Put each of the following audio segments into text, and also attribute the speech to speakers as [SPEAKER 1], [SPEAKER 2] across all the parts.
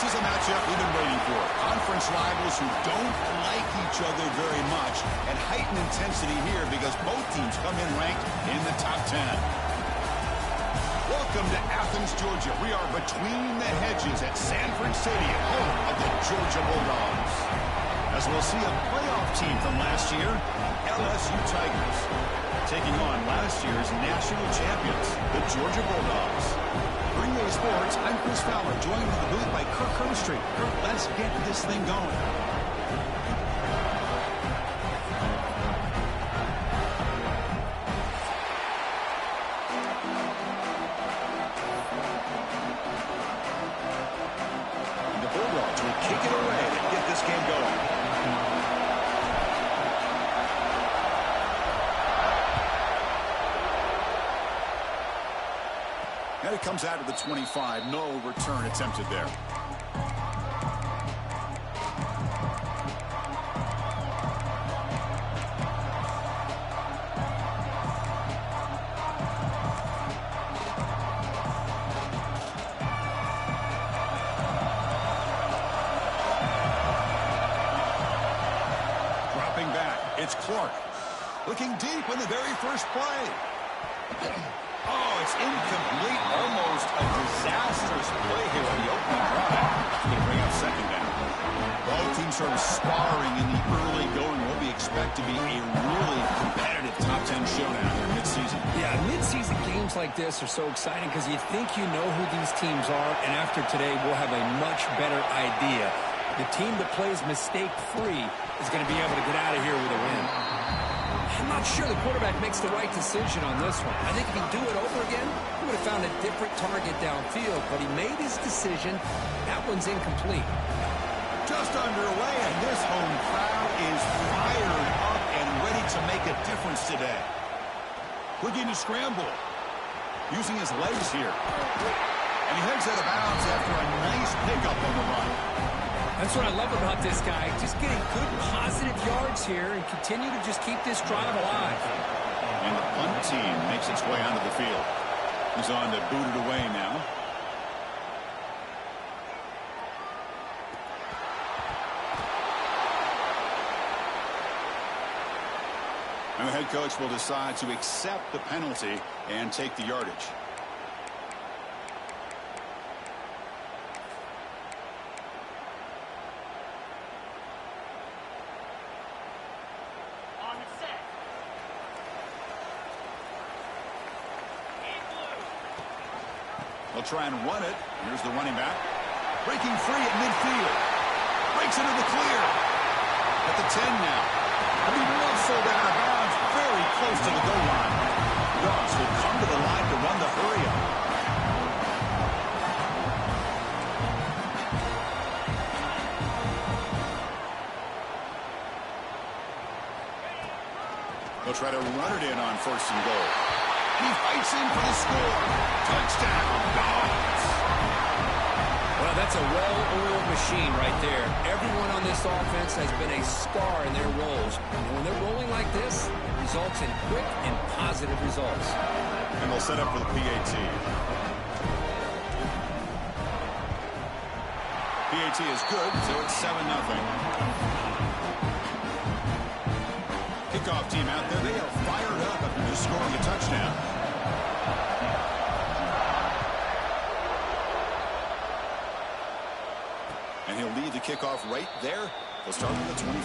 [SPEAKER 1] This is a matchup we've been waiting for. Conference rivals who don't like each other very much, and heightened intensity here because both teams come in ranked in the top 10. Welcome to Athens, Georgia. We are between the hedges at Sanford Stadium, home of the Georgia Bulldogs. As we'll see a playoff team from last year, LSU Tigers, taking on last year's national champions, the Georgia Bulldogs. For EA Sports, I'm Chris Fowler, joined in the booth by Kirk Herbstreit. Kirk, let's get this thing going. And the Bulldogs will kick it away to get this game going. And it comes out of the 25. No return attempted there. Dropping back. It's Clark. Looking deep in the very first play. Oh, it's incomplete. Almost a disastrous play here on the opening drive. It's going to bring up second down. Both teams sort of sparring in the early going. What we expect to be a really competitive top 10 showdown here mid-season. Yeah,
[SPEAKER 2] mid-season games like this are so exciting because you think you know who these teams are, and after today, we'll have a much better idea. The team that plays mistake-free is going to be able to get out of here with a win. I'm not sure the quarterback makes the right decision on this one. I think if he'd do it over again, he would have found a different target downfield, but he made his decision. That one's incomplete.
[SPEAKER 1] Just underway, and this home crowd is fired up and ready to make a difference today. Looking to scramble. Using his legs here. And he heads out of bounds after a nice pickup on the run.
[SPEAKER 2] That's what I love about this guy. Just getting good, positive yards here and continue to just keep this drive alive.
[SPEAKER 1] And the punt team makes its way onto the field. He's on to boot it away now. And the head coach will decide to accept the penalty and take the yardage. They'll try and run it. Here's the running back. Breaking free at midfield. Breaks into the clear. At the 10 now. I mean, muscled out of bounds. Very close to the goal line. Dogs will come to the line to run the hurry up. They'll try to run it in on first and goal. He fights in for the score. Touchdown, Dogs.
[SPEAKER 2] Well, that's a well-oiled machine right there. Everyone on this offense has been a star in their roles. And when they're rolling like this, it results in quick and positive results.
[SPEAKER 1] And they'll set up for the PAT. PAT is good, so it's 7-0. Kickoff team out there. They are fired up after just scoring a touchdown. And he'll lead the kickoff right there. They'll start with the 25.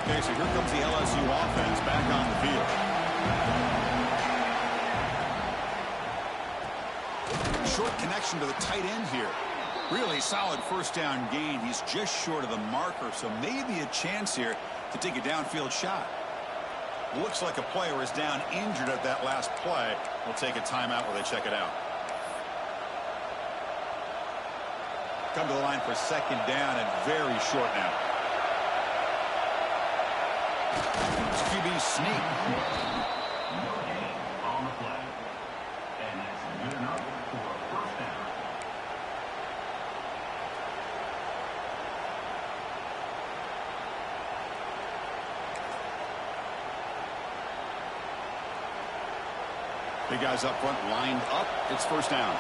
[SPEAKER 1] Okay, so here comes the LSU offense back on the field. Short connection to the tight end here. Really solid first down gain. He's just short of the marker, so maybe a chance here to take a downfield shot. Looks like a player is down injured at that last play. We'll take a timeout while they check it out. Come to the line for second down and very short now. It's QB sneak.
[SPEAKER 3] On the play. And that's good enough for a first down.
[SPEAKER 1] Big guys up front lined up. It's first down.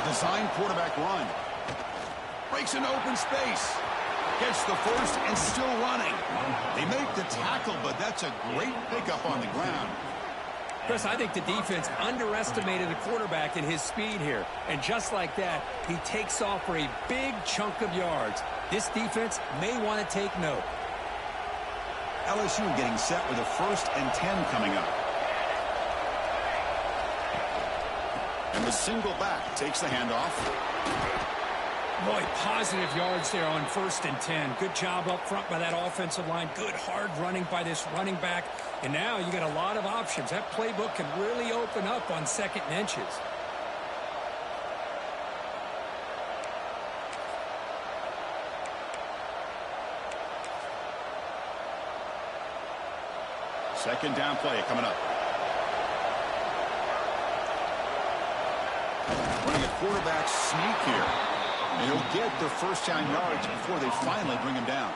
[SPEAKER 1] Design quarterback run. Breaks into open space. Gets the first and still running. They make the tackle, but that's a great pickup on the ground.
[SPEAKER 2] Chris, I think the defense underestimated the quarterback in his speed here. And just like that, he takes off for a big chunk of yards. This defense may want to take note.
[SPEAKER 1] LSU getting set with a 1st and 10 coming up. And the single back takes the handoff.
[SPEAKER 2] Boy, positive yards there on 1st and 10. Good job up front by that offensive line. Good hard running by this running back. And now you got a lot of options. That playbook can really open up on 2nd and inches.
[SPEAKER 1] Second down play coming up. Running a quarterback sneak here. And he'll get the first down yards before they finally bring him down.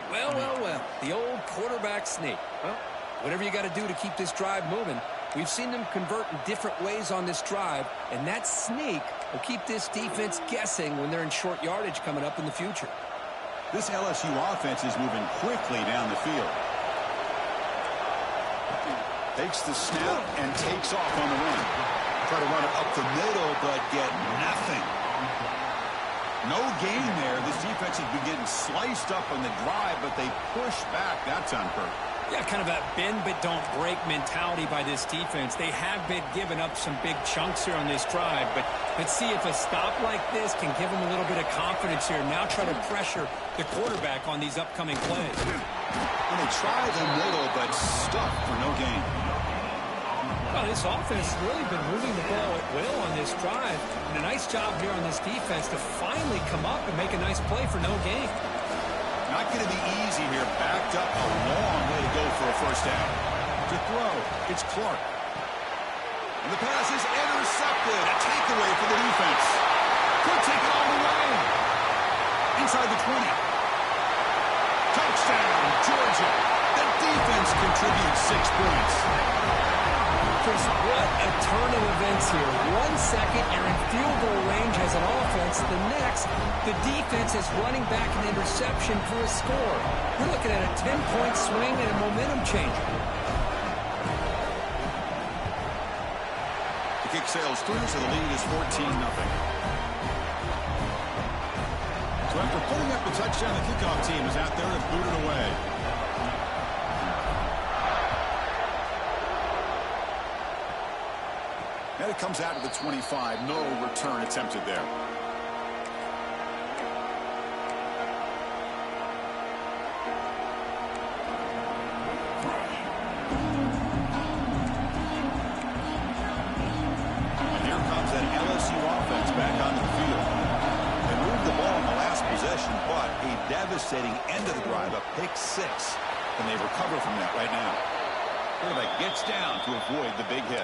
[SPEAKER 2] Well, well, well. The old quarterback sneak. Well, whatever you got to do to keep this drive moving. We've seen them convert in different ways on this drive, and that sneak will keep this defense guessing when they're in short yardage coming up in the future.
[SPEAKER 1] This LSU offense is moving quickly down the field. Takes the snap and takes off on the run. Try to run it up the middle, but get nothing. No gain there. This defense has been getting sliced up on the drive, but they push back that time, Kurt.
[SPEAKER 2] Yeah, kind of a bend but don't break mentality by this defense. They have been giving up some big chunks here on this drive, but let's see if a stop like this can give them a little bit of confidence here. Now try to pressure the quarterback on these upcoming plays.
[SPEAKER 1] And they try the middle, but stuck for no gain.
[SPEAKER 2] Well, this offense has really been moving the ball at will on this drive. And a nice job here on this defense to finally come up and make a nice play for no gain.
[SPEAKER 1] Not going to be easy here. Backed up a long way to go for a first down. To throw, it's Clark. And the pass is intercepted. A takeaway for the defense. Could take it all the way. Inside the 20. Touchdown, Georgia. The defense contributes 6 points.
[SPEAKER 2] Chris, what a turn of events here. 1 second, you're in field goal range as an offense. The next, the defense is running back an interception for a score. We're looking at a 10-point swing and a momentum changer.
[SPEAKER 1] The kick sails through, so the lead is 14-0. So after putting up the touchdown, the kickoff team is out there to boot it away. And it comes out to the 25. No return attempted there. And here comes that LSU offense back onto the field. They moved the ball in the last possession, but a devastating end of the drive, a pick 6. And they recover from that right now. Quarterback gets down to avoid the big hit.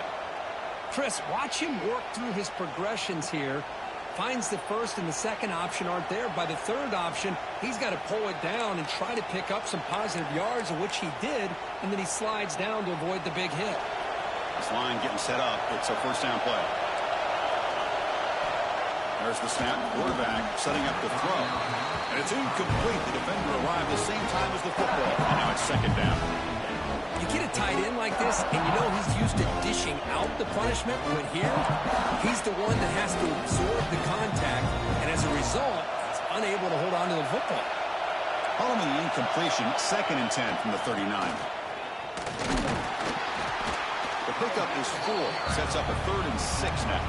[SPEAKER 2] Chris, watch him work through his progressions here. Finds the first and the second option aren't there. By the third option, he's got to pull it down and try to pick up some positive yards, of which he did, and then he slides down to avoid the big hit.
[SPEAKER 1] This line getting set up. It's a first down play. There's the snap. Quarterback setting up the throw. And it's incomplete. The defender arrived the same time as the football. And now it's second down.
[SPEAKER 2] You get a tight end like this, and you know he's used to dishing out the punishment, but here, he's the one that has to absorb the contact, and as a result, he's unable to hold on to the football.
[SPEAKER 1] Following the incompletion, 2nd and 10 from the 39. The pickup is 4. Sets up a 3rd and 6 now.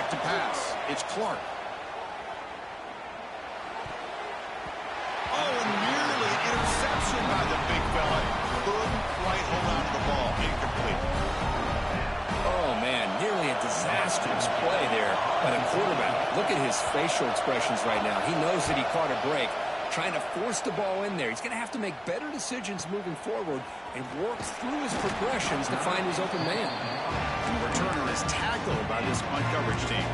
[SPEAKER 1] To pass. It's Clark. Oh, and nearly interception by the big fella. Couldn't quite hold on to the ball. Incomplete.
[SPEAKER 2] Oh, man, nearly a disastrous play there. A by the quarterback. Look at his facial expressions right now. He knows that he caught a break, trying to force the ball in there. He's going to have to make better decisions moving forward and work through his progressions to find his open man.
[SPEAKER 1] And the returner is tackled by this punt coverage team.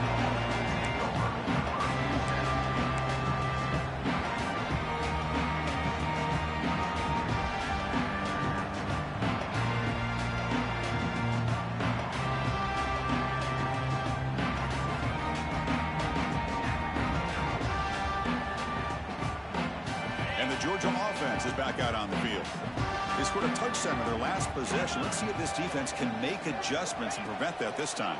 [SPEAKER 1] Georgia offense is back out on the field. They scored a touchdown in their last possession. Let's see if this defense can make adjustments and prevent that this time.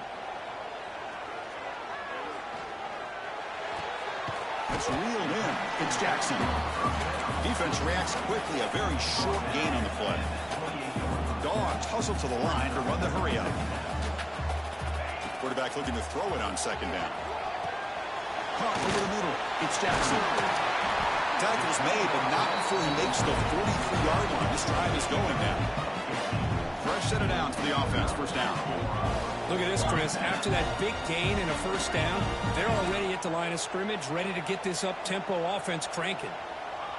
[SPEAKER 1] It's reeled in. It's Jackson. Defense reacts quickly. A very short gain on the play. Dogs hustle to the line to run the hurry up. Quarterback looking to throw it on second down. Caught over the middle. It's Jackson. Tackle's made, but not before he makes the 43-yard line. This drive is going now. Fresh set of downs for the offense. First down.
[SPEAKER 2] Look at this, Chris. After that big gain and a first down, they're already at the line of scrimmage, ready to get this up-tempo offense cranking.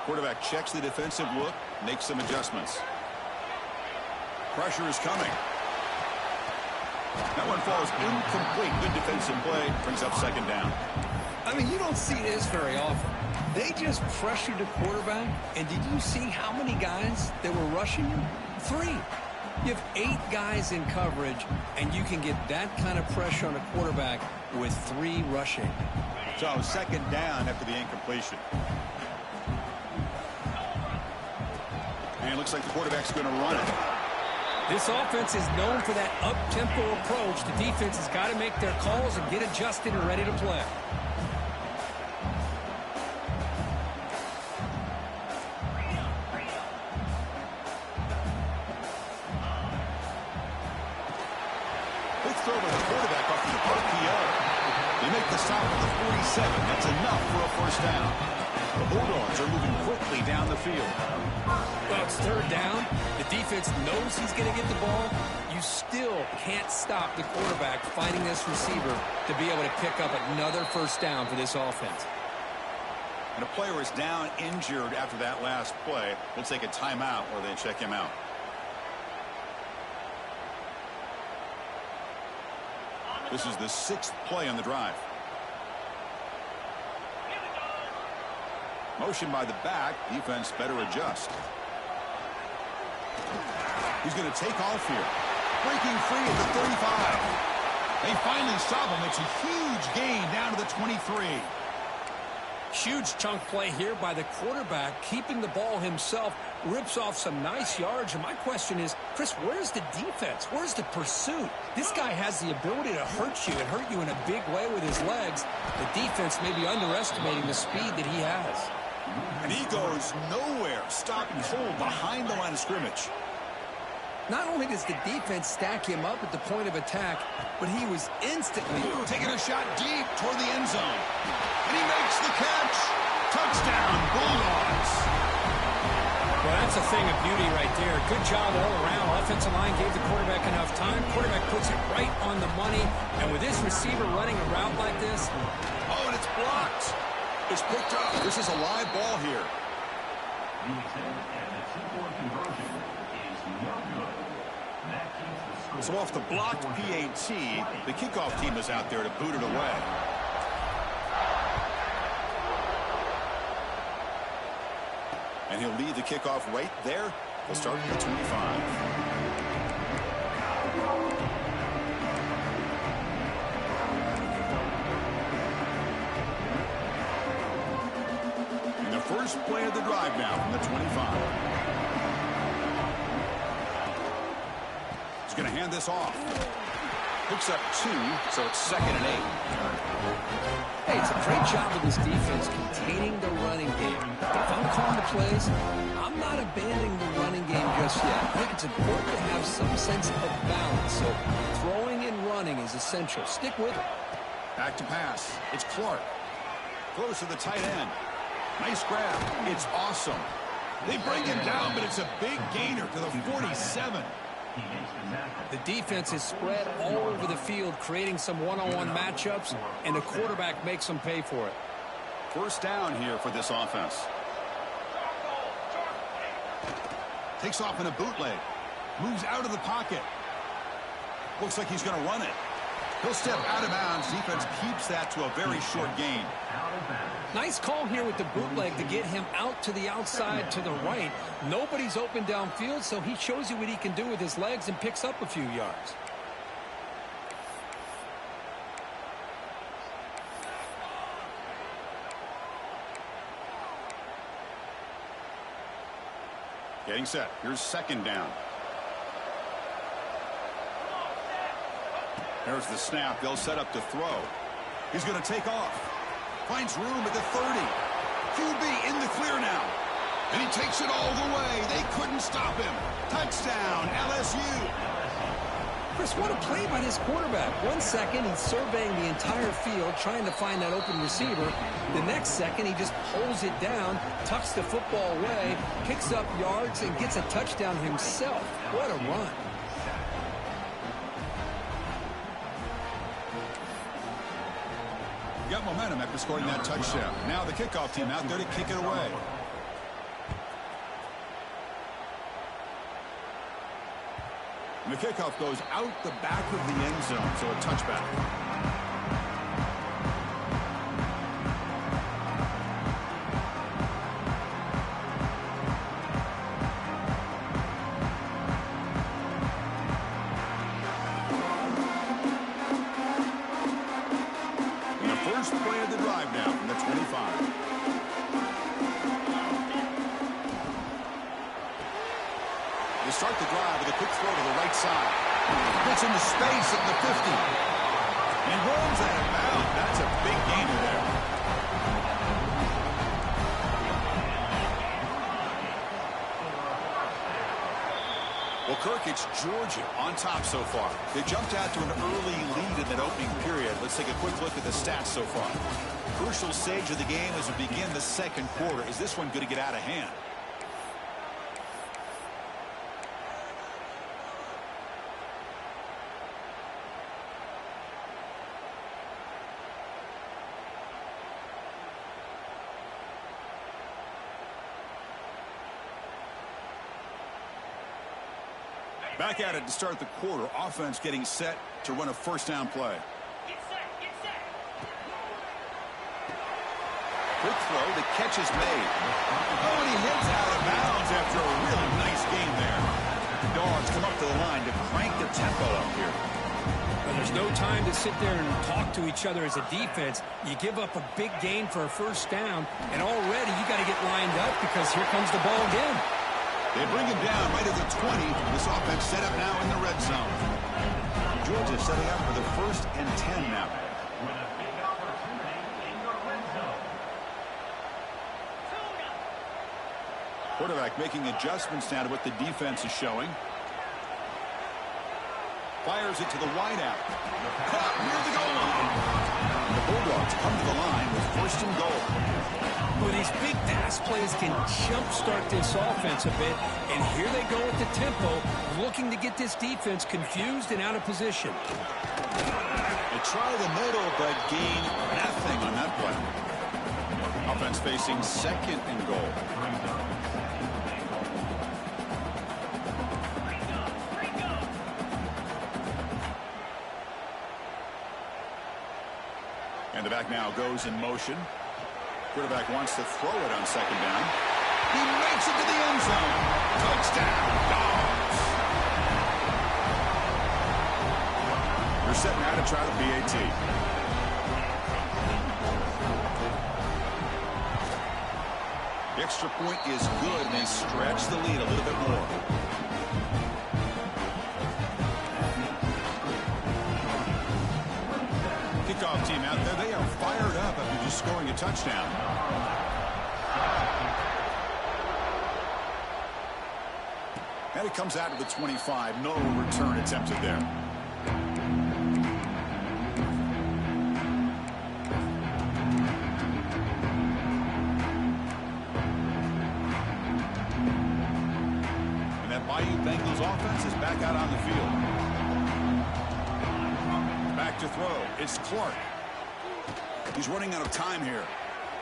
[SPEAKER 1] Quarterback checks the defensive look, makes some adjustments. Pressure is coming. That one falls incomplete. Good defensive play. Brings up second down.
[SPEAKER 2] I mean, you don't see this very often. They just pressured the quarterback, and did you see how many guys that were rushing him? 3. You have 8 guys in coverage, and you can get that kind of pressure on a quarterback with 3 rushing.
[SPEAKER 1] So second down after the incompletion. And it looks like the quarterback's going to run it.
[SPEAKER 2] This offense is known for that up-tempo approach. The defense has got to make their calls and get adjusted and ready to play.
[SPEAKER 1] Throw by the quarterback off the RPO. They make the stop at the 47. That's enough for a first down. The Bulldogs are moving quickly down the field.
[SPEAKER 2] Well, it's third down. The defense knows he's going to get the ball. You still can't stop the quarterback finding this receiver to be able to pick up another first down for this offense.
[SPEAKER 1] And a player is down injured after that last play. We'll take a timeout or they check him out. This is the 6th play on the drive. Motion by the back. Defense better adjust. He's going to take off here. Breaking free at the 35. They finally stop him. It's a huge gain down to the 23.
[SPEAKER 2] Huge chunk play here by the quarterback, keeping the ball himself, rips off some nice yards. And my question is, Chris, where's the defense? Where's the pursuit? This guy has the ability to hurt you and hurt you in a big way with his legs. The defense may be underestimating the speed that he has.
[SPEAKER 1] And he goes nowhere, stopping cold behind the line of scrimmage.
[SPEAKER 2] Not only does the defense stack him up at the point of attack, but he was instantly
[SPEAKER 1] taking a shot deep toward the end zone. And he makes the catch. Touchdown, Bulldogs.
[SPEAKER 2] Well, that's a thing of beauty right there. Good job all around. Offensive line gave the quarterback enough time. Quarterback puts it right on the money. And with this receiver running a route like this.
[SPEAKER 1] Oh, and it's blocked. It's picked up. This is a live ball here. So off the blocked PAT, the kickoff team is out there to boot it away. And he'll lead the kickoff right there. They'll start at the 25. And the first play of the drive now from the 25. He's going to hand this off. Picks up 2, so it's 2nd and 8.
[SPEAKER 2] Hey, it's a great job of this defense containing the running game. If I'm calling the plays, I'm not abandoning the running game just yet. I think it's important to have some sense of balance. So throwing and running is essential. Stick with it.
[SPEAKER 1] Back to pass. It's Clark. Throws to the tight end. Nice grab. It's awesome. They bring him down, but it's a big gainer to the 47.
[SPEAKER 3] He makes the tackle.
[SPEAKER 2] The defense is spread all over the field, creating some one-on-one matchups, and the quarterback makes them pay for it.
[SPEAKER 1] First down here for this offense. Takes off in a bootleg. Moves out of the pocket. Looks like he's going to run it. He'll step out of bounds. Defense keeps that to a very short gain.
[SPEAKER 3] Out of bounds.
[SPEAKER 2] Nice call here with the bootleg to get him out to the outside to the right. Nobody's open downfield, so he shows you what he can do with his legs and picks up a few yards.
[SPEAKER 1] Getting set. Here's second down. There's the snap. They'll set up to throw. He's going to take off. Finds room at the 30. QB in the clear now. And he takes it all the way. They couldn't stop him. Touchdown, LSU.
[SPEAKER 2] Chris, what a play by this quarterback. 1 second, he's surveying the entire field, trying to find that open receiver. The next second, he just pulls it down, tucks the football away, picks up yards, and gets a touchdown himself. What a run.
[SPEAKER 1] Got momentum after scoring that touchdown. Now the kickoff team out there to kick it away. And the kickoff goes out the back of the end zone, so a touchback. Start the drive with a quick throw to the right side. Gets into space at the 50. And runs out of bounds. That's a big gainer there. Well, Kirk, it's Georgia on top so far. They jumped out to an early lead in that opening period. Let's take a quick look at the stats so far. Crucial stage of the game as we begin the second quarter. Is this one going to get out of hand? Back at it to start the quarter. Offense getting set to run a first down play.
[SPEAKER 3] Get set, get set.
[SPEAKER 1] Quick throw. The catch is made. Oh, and he heads out of bounds after a really nice game there. The Dogs come up to the line to crank the tempo up here.
[SPEAKER 2] Well, there's no time to sit there and talk to each other as a defense. You give up a big gain for a first down, and already you got to get lined up because here comes the ball again.
[SPEAKER 1] They bring him down right at the 20. This offense set up now in the red zone. Georgia setting up for the 1st and 10 now.
[SPEAKER 3] With a big opportunity in the red zone.
[SPEAKER 1] Quarterback making adjustments now to what the defense is showing. Fires it to the wideout. Caught near the goal line. The Bulldogs come to the line with 1st and goal.
[SPEAKER 2] Well, these big pass plays can jumpstart this offense a bit, and here they go at the tempo, looking to get this defense confused and out of position.
[SPEAKER 1] They try the middle, but gain nothing on that play. Offense facing 2nd and goal. And the back now goes in motion. Quarterback wants to throw it on 2nd down. He makes it to the end zone. Touchdown, Dogs. They're set now to try the PAT. The extra point is good, and they stretch the lead a little bit more. Kickoff team out there, they are fired up after just scoring a touchdown. And it comes out to the 25. No return attempted there. And that Bayou Bengals Eagles offense is back out on the field. Back to throw. It's Clark. He's running out of time here.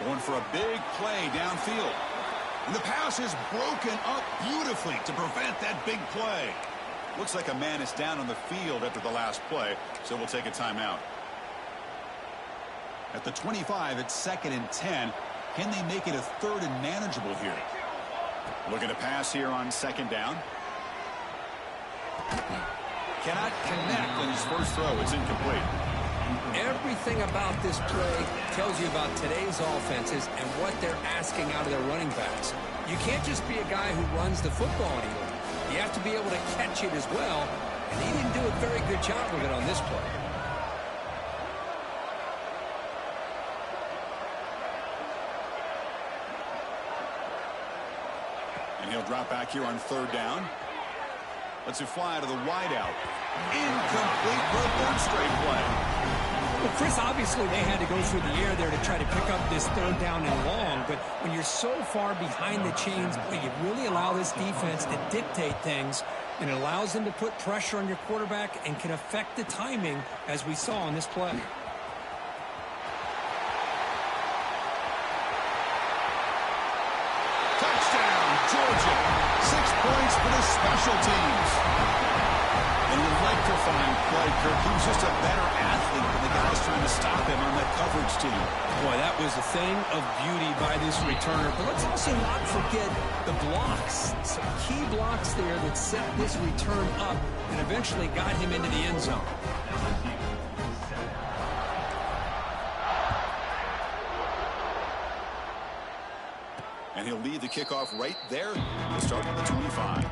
[SPEAKER 1] Going for a big play downfield. And the pass is broken up beautifully to prevent that big play. Looks like a man is down on the field after the last play, so we'll take a timeout. At the 25, it's 2nd and 10. Can they make it a 3rd and manageable here? Looking to pass here on 2nd down. Cannot connect on his first throw. It's incomplete.
[SPEAKER 2] Everything about this play tells you about today's offenses and what they're asking out of their running backs. You can't just be a guy who runs the football anymore. You have to be able to catch it as well, and he didn't do a very good job of it on this play.
[SPEAKER 1] And he'll drop back here on 3rd down. Lets it fly to the wideout. Incomplete for a 3rd straight play.
[SPEAKER 2] Well, Chris, obviously they had to go through the air there to try to pick up this 3rd down and long, but when you're so far behind the chains, you really allow this defense to dictate things, and it allows them to put pressure on your quarterback and can affect the timing, as we saw on this play.
[SPEAKER 1] Touchdown, Georgia. 6 points for the special teams. An electrifying play, Kirk. He was just a better athlete than the guys trying to stop him on that coverage team.
[SPEAKER 2] Boy, that was a thing of beauty by this returner. But let's also not forget the blocks. Some key blocks there that set this return up and eventually got him into the end zone.
[SPEAKER 1] And he'll lead the kickoff right there. We'll start at the 25.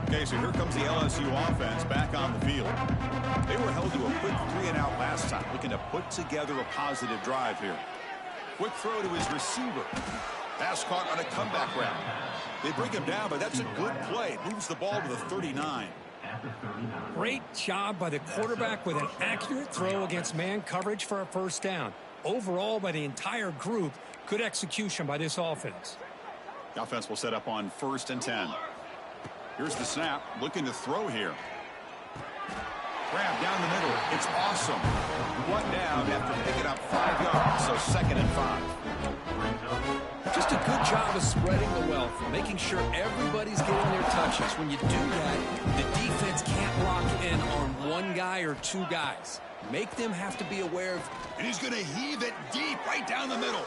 [SPEAKER 1] Okay, so here comes the LSU offense back on the field. They were held to a quick 3-and-out last time, looking to put together a positive drive here. Quick throw to his receiver. Pass caught on a comeback route. They bring him down, but that's a good play. Moves the ball to the 39.
[SPEAKER 2] Great job by the quarterback with an accurate throw against man coverage for a 1st down. Overall, by the entire group, good execution by this offense.
[SPEAKER 1] The offense will set up on 1st and 10. Here's the snap, looking to throw here. Grab down the middle. It's awesome. 1 down after picking up 5 yards, so 2nd and 5.
[SPEAKER 2] Just a good job of spreading the wealth, making sure everybody's getting their touches. When you do that, the defense can't lock in on 1 guy or 2 guys. Make them have to be aware of...
[SPEAKER 1] And he's going to heave it deep right down the middle.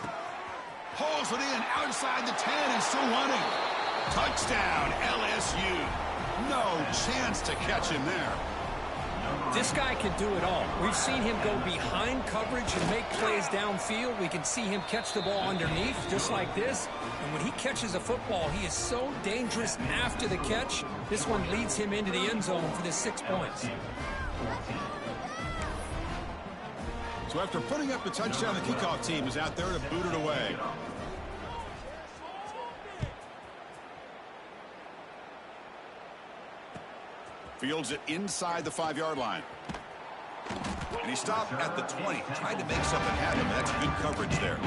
[SPEAKER 1] Pulls it in outside the 10 and still running. Touchdown, LSU. No chance to catch him there.
[SPEAKER 2] This guy can do it all. We've seen him go behind coverage and make plays downfield. We can see him catch the ball underneath, just like this. And when he catches a football, he is so dangerous after the catch. This one leads him into the end zone for the 6 points.
[SPEAKER 1] So after putting up the touchdown, the kickoff team is out there to boot it away. Fields it inside the 5-yard line. And he stopped at the 20. Tried to make something happen. That's good coverage there.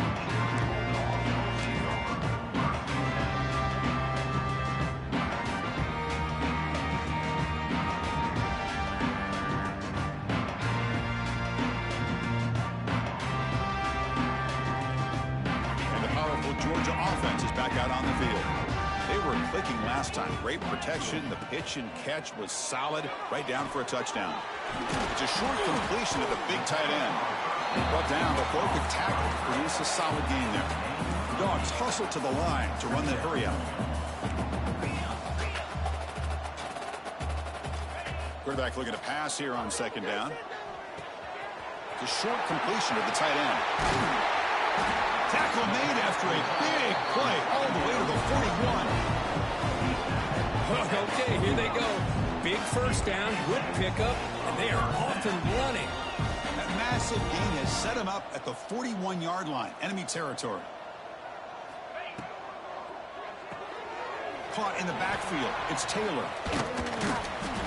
[SPEAKER 1] And the powerful Georgia offense is back out on the field. They were clicking last time. Great protection. The pitch and catch was solid. Right down for a touchdown. It's a short completion to the big tight end. Brought down, but broke a tackle. Produced a solid gain there. The Dogs hustle to the line to run the hurry out. Quarterback looking to pass here on 2nd down. It's a short completion to the tight end. Tackle made after a big play all the way to the 41.
[SPEAKER 2] Okay, here they go. Big 1st down, good pickup, and they are off and running.
[SPEAKER 1] That massive gain has set him up at the 41-yard line, enemy territory. Caught in the backfield. It's Taylor.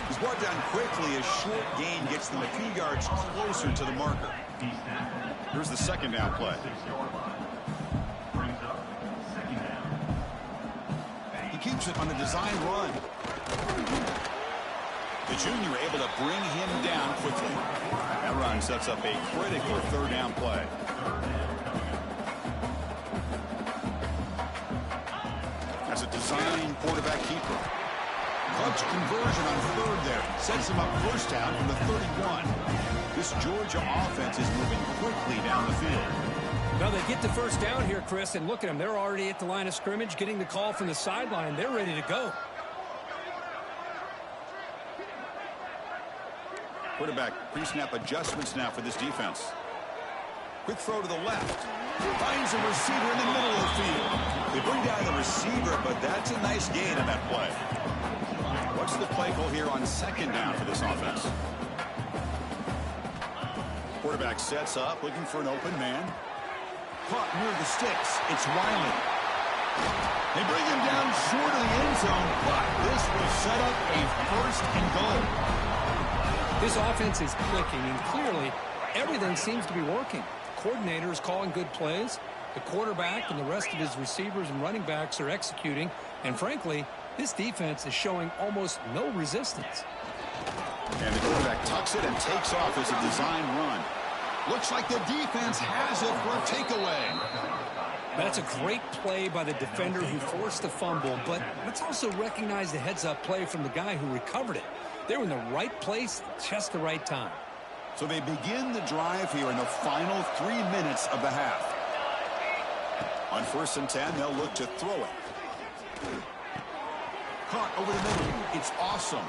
[SPEAKER 1] He's brought down quickly. A short gain gets them a few yards closer to the marker. Here's the second down play. He keeps it on the design run. The junior able to bring him down quickly. That run sets up a critical third down play. That's a design quarterback keeper. Clutch conversion on third there. Sets him up first down from the 31. This Georgia offense is moving quickly down the field.
[SPEAKER 2] Well, they get the first down here, Chris, and look at them. They're already at the line of scrimmage, getting the call from the sideline. They're ready to go.
[SPEAKER 1] Quarterback pre-snap adjustments now for this defense. Quick throw to the left. Finds a receiver in the middle of the field. They bring down the receiver, but that's a nice gain on that play. What's the play call here on second down for this offense? Quarterback sets up, looking for an open man. Caught near the sticks. It's Wiley. They bring him down short of the end zone, but this will set up a first and goal.
[SPEAKER 2] This offense is clicking, and clearly everything seems to be working. The coordinator is calling good plays. The quarterback and the rest of his receivers and running backs are executing. And frankly, this defense is showing almost no resistance.
[SPEAKER 1] And the quarterback tucks it and takes off as a design run. Looks like the defense has it for a takeaway.
[SPEAKER 2] That's a great play by the defender who forced the fumble, but let's also recognize the heads-up play from the guy who recovered it. They were in the right place at just the right time.
[SPEAKER 1] So they begin the drive here in the final 3 minutes of the half. On 1st and 10, they'll look to throw it. Caught over the middle. It's awesome.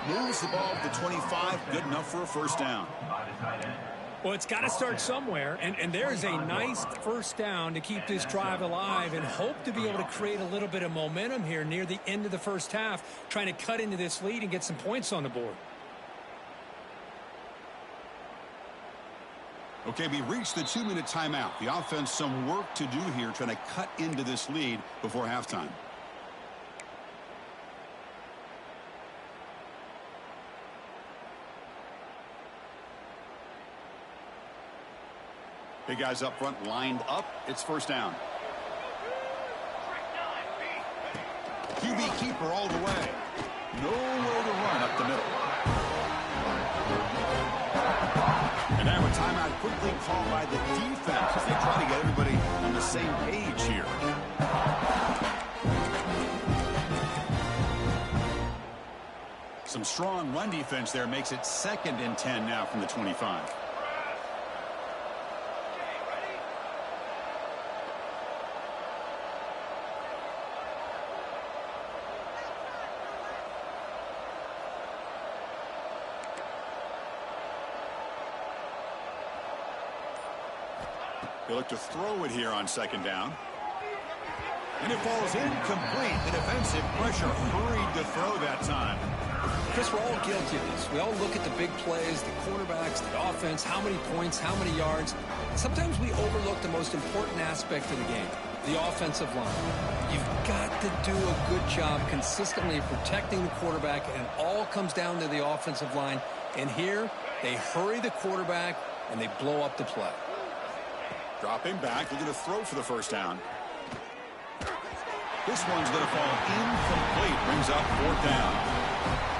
[SPEAKER 1] Moves the ball to the 25. Good enough for a first down.
[SPEAKER 2] Well, it's got to start somewhere, and there's a nice first down to keep this drive alive and hope to be able to create a little bit of momentum here near the end of the first half, trying to cut into this lead and get some points on the board.
[SPEAKER 1] Okay, we reached the 2-minute timeout. The offense some work to do here, trying to cut into this lead before halftime. Big guys up front lined up. It's first down. QB keeper all the way. Nowhere to run up the middle. And now a timeout quickly called by the defense as they try to get everybody on the same page here. Some strong run defense there makes it 2nd and 10 now from the 25. They look to throw it here on 2nd down. And it falls incomplete. The defensive pressure hurried to throw that time.
[SPEAKER 2] Chris, we're all guilty of this. We all look at the big plays, the quarterbacks, the offense, how many points, how many yards. Sometimes we overlook the most important aspect of the game, the offensive line. You've got to do a good job consistently protecting the quarterback, and it all comes down to the offensive line. And here, they hurry the quarterback, and they blow up the play.
[SPEAKER 1] Dropping back, looking to throw for the first down. This one's going to fall incomplete. Brings up 4th down.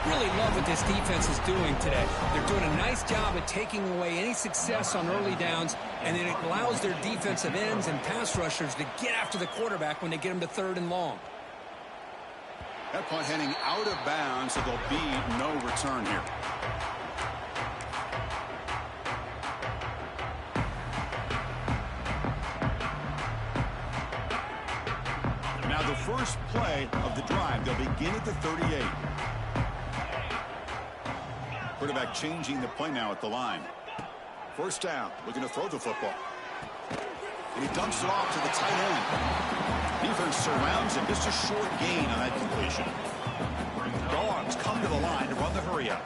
[SPEAKER 2] Really love what this defense is doing today. They're doing a nice job at taking away any success on early downs, and it allows their defensive ends and pass rushers to get after the quarterback when they get them to 3rd and long.
[SPEAKER 1] That punt heading out of bounds, so there'll be no return here. Now the first play of the drive, they'll begin at the 38. Quarterback changing the play now at the line. First down, looking to throw the football. And he dumps it off to the tight end. Defense surrounds him. Just a short gain on that completion. Dogs come to the line to run the hurry up.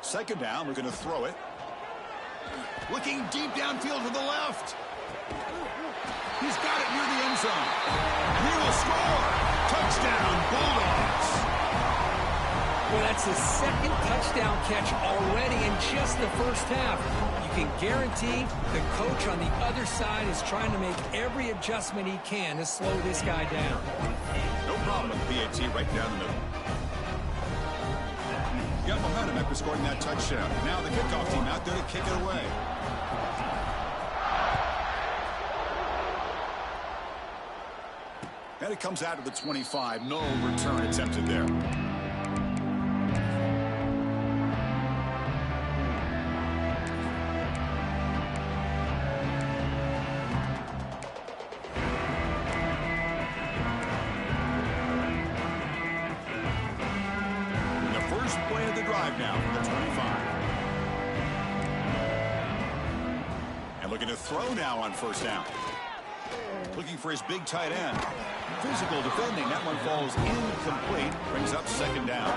[SPEAKER 1] Second down, looking to throw it. Looking deep downfield to the left. He's got it near the end zone. And he will score. Touchdown, Bulldogs.
[SPEAKER 2] Well, that's the second touchdown catch already in just the first half. You can guarantee the coach on the other side is trying to make every adjustment he can to slow this guy down.
[SPEAKER 1] No problem with PAT right down the middle. Got momentum after scoring that touchdown. Now the kickoff team out there to kick it away. And it comes out of the 25. No return attempted there. Play of the drive now from the 25. And looking to throw now on first down. Looking for his big tight end. Physical defending. That one falls incomplete. Brings up second down.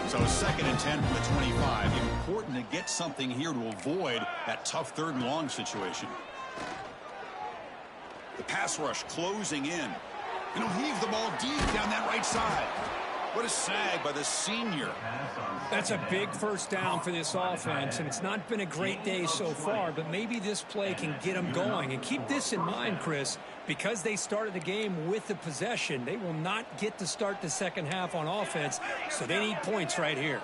[SPEAKER 1] So second and 10 from the 25. Important to get something here to avoid that tough third and long situation. The pass rush closing in. And he'll heave the ball deep down that right side. What a sag by the senior.
[SPEAKER 2] That's a big first down for this offense, and it's not been a great day so far, but maybe this play can get them going. And keep this in mind, Chris, because they started the game with the possession, they will not get to start the second half on offense, so they need points right here.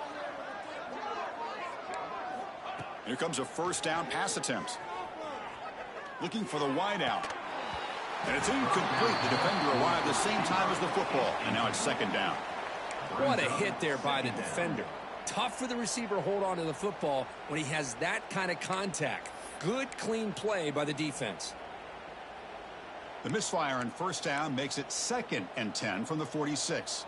[SPEAKER 1] Here comes a first down pass attempt. Looking for the wideout. And it's incomplete. The defender arrived the same time as the football. And now it's second down.
[SPEAKER 2] What a hit there by the defender. Tough for the receiver to hold on to the football when he has that kind of contact. Good, clean play by the defense.
[SPEAKER 1] The misfire on first down makes it second and 10 from the 46.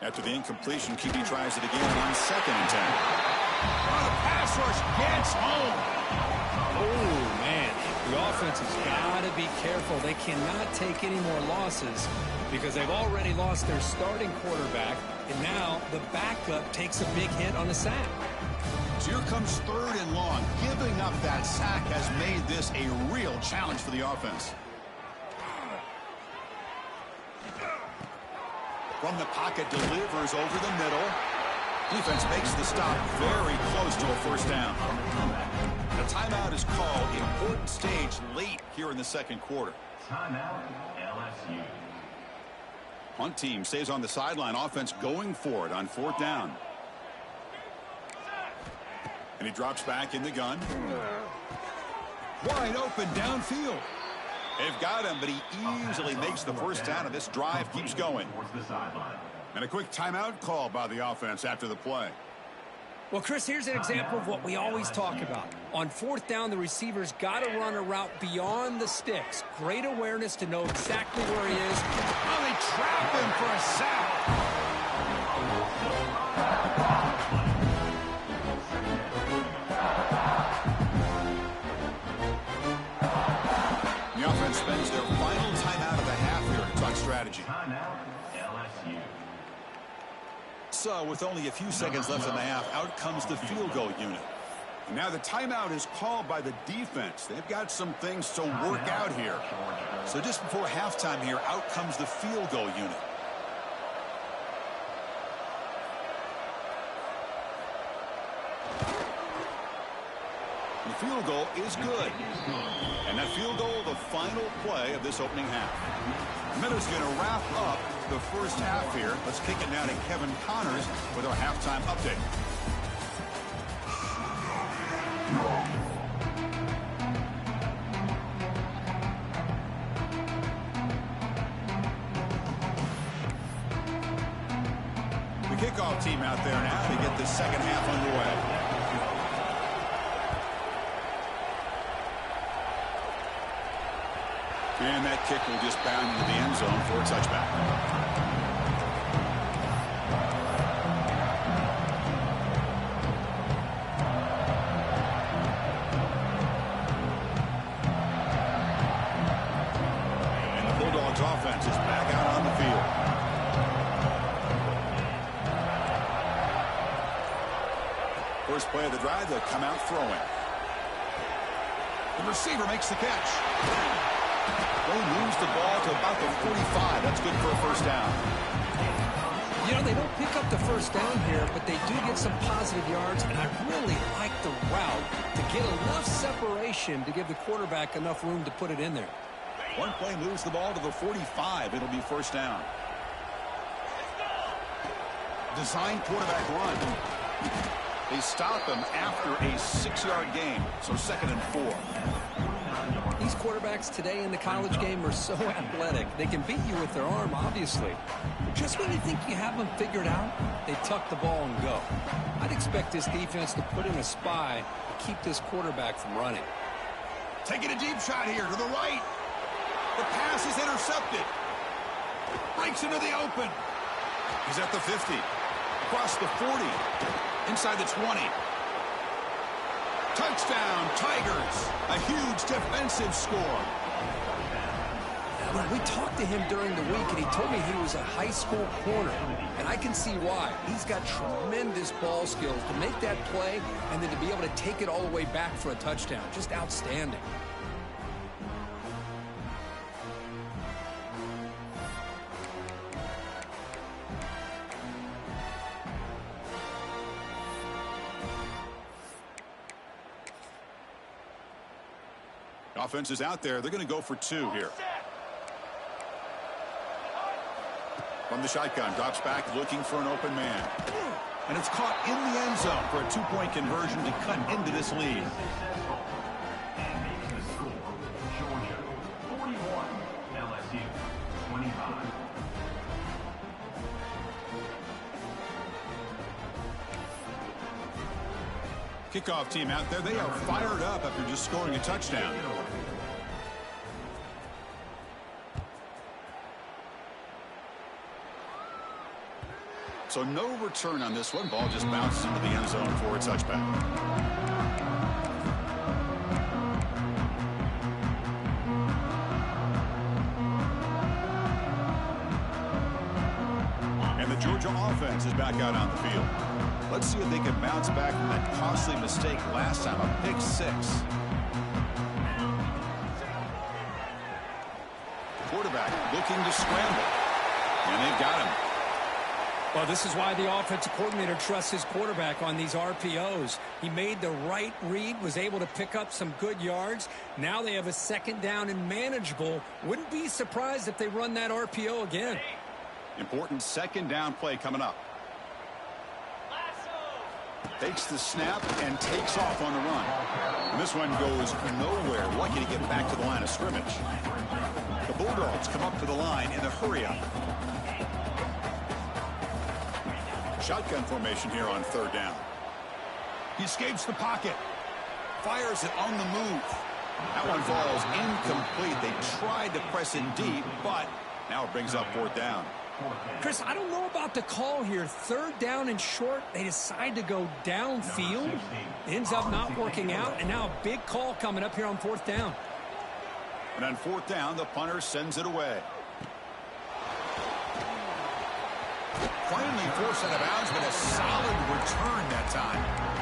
[SPEAKER 1] After the incompletion, QB tries it again on second and 10. Oh, the pass rush gets home.
[SPEAKER 2] Oh, man. The offense has got to be careful. They cannot take any more losses because they've already lost their starting quarterback, and now the backup takes a big hit on the sack.
[SPEAKER 1] So here comes third and long. Giving up that sack has made this a real challenge for the offense. From the pocket, delivers over the middle. Defense makes the stop very close to a first down. The timeout is called. Important stage late here in the second quarter.
[SPEAKER 3] Timeout, LSU.
[SPEAKER 1] One team stays on the sideline. Offense going for it on fourth down. And he drops back in the gun. Wide open downfield. They've got him, but he easily makes the first down, and this drive keeps going. And a quick timeout call by the offense after the play.
[SPEAKER 2] Well, Chris, here's an example of what we always talk about. On fourth down, the receiver's got to run a route beyond the sticks. Great awareness to know exactly where he is.
[SPEAKER 1] Oh, they trap him for a sack. The offense spends their final timeout of the half here to talk strategy. So, with only a few seconds left in the half, out comes the field goal unit. And now the timeout is called by the defense. They've got some things to work out here. So just before halftime here, out comes the field goal unit. The field goal is good. And that field goal, the final play of this opening half. Minutes going to wrap up the first half here. Let's kick it now to Kevin Connors with our halftime update. The kickoff team out there now to get the second half underway. And that kick will just bound into the end zone for a touchback. First play of the drive, they'll come out throwing. The receiver makes the catch. They moves the ball to about the 45. That's good for a first down.
[SPEAKER 2] You know, they don't pick up the first down here, but they do get some positive yards, and I really like the route to get enough separation to give the quarterback enough room to put it in there.
[SPEAKER 1] One play moves the ball to the 45. It'll be first down. Design quarterback run. They stop him after a 6-yard gain, so 2nd and 4.
[SPEAKER 2] These quarterbacks today in the college game are so athletic. They can beat you with their arm, obviously. But just when you think you have them figured out, they tuck the ball and go. I'd expect this defense to put in a spy to keep this quarterback from running.
[SPEAKER 1] Taking a deep shot here to the right. The pass is intercepted. Breaks into the open. He's at the 50. Across the 40. Inside the 20. Touchdown, Tigers. A huge defensive score.
[SPEAKER 2] Well, we talked to him during the week, and he told me he was a high school corner. And I can see why. He's got tremendous ball skills to make that play and then to be able to take it all the way back for a touchdown. Just outstanding.
[SPEAKER 1] Offense is out there. They're going to go for 2 here. From the shotgun, drops back looking for an open man. And it's caught in the end zone for a 2-point conversion to cut into this lead.
[SPEAKER 3] And making the score, Georgia 41, LSU 25.
[SPEAKER 1] Kickoff team out there. They are fired up after just scoring a touchdown. So no return on this one. Ball just bounces into the end zone for a touchback. And the Georgia offense is back out on the field. Let's see if they can bounce back from that costly mistake last time, a pick 6. Quarterback looking to scramble. And they've got him.
[SPEAKER 2] Well, this is why the offensive coordinator trusts his quarterback on these RPOs. He made the right read, was able to pick up some good yards. Now they have a 2nd down and manageable. Wouldn't be surprised if they run that RPO again.
[SPEAKER 1] Important 2nd down play coming up. Takes the snap and takes off on the run. And this one goes nowhere. Lucky to get back to the line of scrimmage. The Bulldogs come up to the line in the hurry-up. Shotgun formation here on 3rd down. He escapes the pocket. Fires it on the move. That one falls incomplete. They tried to press it deep, but now it brings up 4th down.
[SPEAKER 2] Chris, I don't know about the call here. 3rd down and short. They decide to go downfield. Ends up not working out. And now a big call coming up here on 4th down.
[SPEAKER 1] And on 4th down, the punter sends it away. Finally forced out of bounds, but a solid return that time.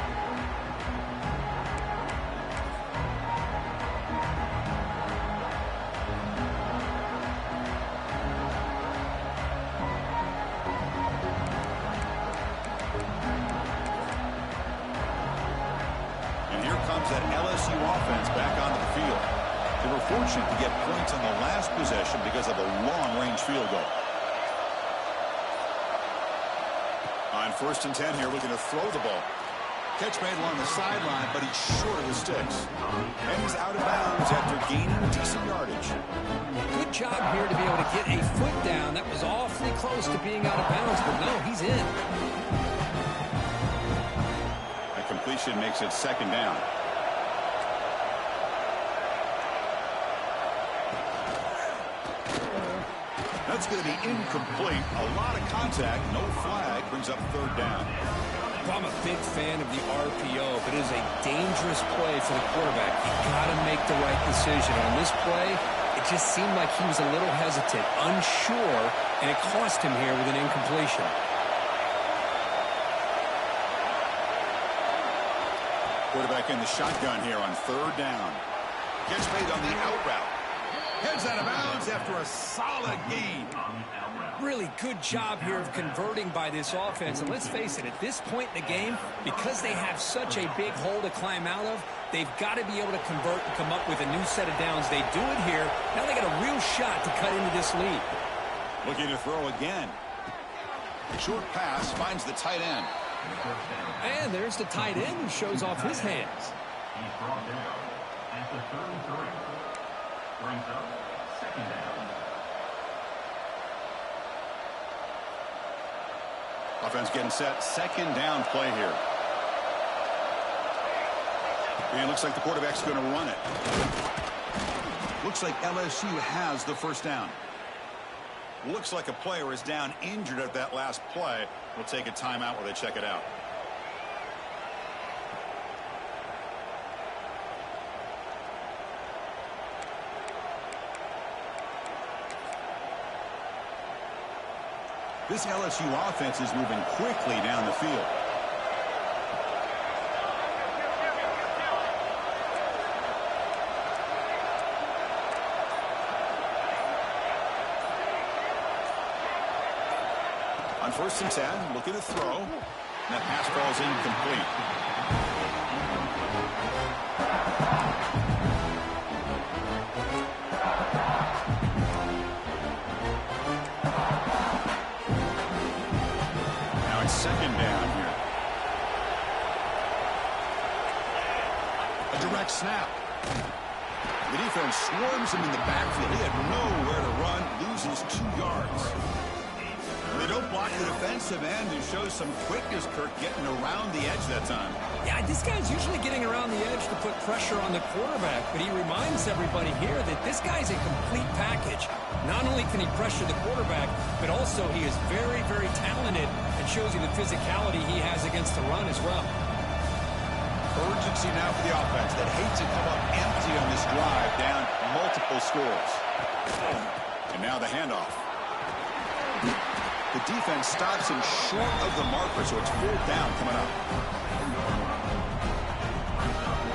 [SPEAKER 1] That LSU offense back onto the field. They were fortunate to get points on the last possession because of a long-range field goal. On 1st and 10 here, looking to throw the ball. Catch made along the sideline, but he's short of the sticks. And he's out of bounds after gaining decent yardage.
[SPEAKER 2] Good job here to be able to get a foot down. That was awfully close to being out of bounds, but no, he's in.
[SPEAKER 1] That completion makes it 2nd down. That's going to be incomplete. A lot of contact, no flag, brings up 3rd down.
[SPEAKER 2] Well, I'm a big fan of the RPO, but it is a dangerous play for the quarterback. You got to make the right decision. On this play, it just seemed like he was a little hesitant, unsure, and it cost him here with an incompletion.
[SPEAKER 1] Quarterback in the shotgun here on third down. Gets made on the out route. Heads out of bounds after a solid gain.
[SPEAKER 2] Really good job here of converting by this offense. And let's face it, at this point in the game, because they have such a big hole to climb out of, they've got to be able to convert and come up with a new set of downs. They do it here. Now they got a real shot to cut into this lead.
[SPEAKER 1] Looking to throw again. Short pass finds the tight end.
[SPEAKER 2] And there's the tight end who shows off his hands.
[SPEAKER 3] He's brought down at the 33. Brings up second down.
[SPEAKER 1] Offense getting set. Second down play here. And it looks like the quarterback's going to run it. Looks like LSU has the first down. Looks like a player is down injured at that last play. We'll take a timeout while they check it out. This LSU offense is moving quickly down the field. On 1st and 10, looking to throw. And that pass falls incomplete. Now it's second down here. A direct snap. The defense swarms him in the backfield. He had nowhere to run, loses 2 yards. They don't block the defensive end who shows some quickness, Kirk, getting around the edge that time.
[SPEAKER 2] Yeah, this guy's usually getting around the edge to put pressure on the quarterback, but he reminds everybody here that this guy's a complete package. Not only can he pressure the quarterback, but also he is very, very talented and shows you the physicality he has against the run as well.
[SPEAKER 1] Urgency now for the offense that hates to come up empty on this drive, down multiple scores. And now the handoff. The defense stops him short of the marker, so it's 4th down coming up.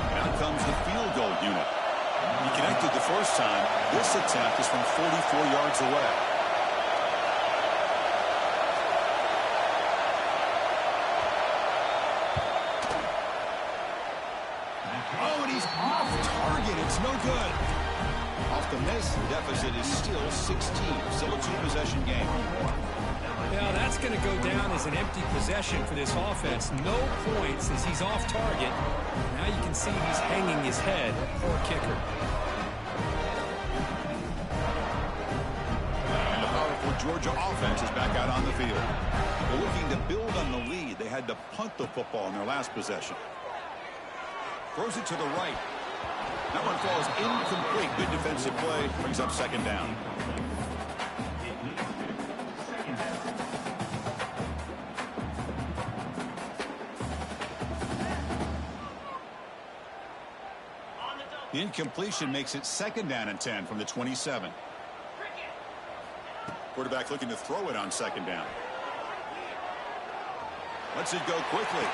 [SPEAKER 1] And out comes the field goal unit. He connected the first time. This attempt is from 44 yards away. Oh, and he's off target. It's no good. Off the miss, the deficit is still 16. Still a 2-possession game.
[SPEAKER 2] Yeah, that's going to go down as an empty possession for this offense. No points as he's off target. Now you can see he's hanging his head. Poor kicker.
[SPEAKER 1] And the powerful Georgia offense is back out on the field. They're looking to build on the lead. They had to punt the football in their last possession. Throws it to the right. That one falls incomplete. Good defensive play. Brings up second down. The incompletion makes it second down and 10 from the 27. Quarterback looking to throw it on second down. Lets it go quickly.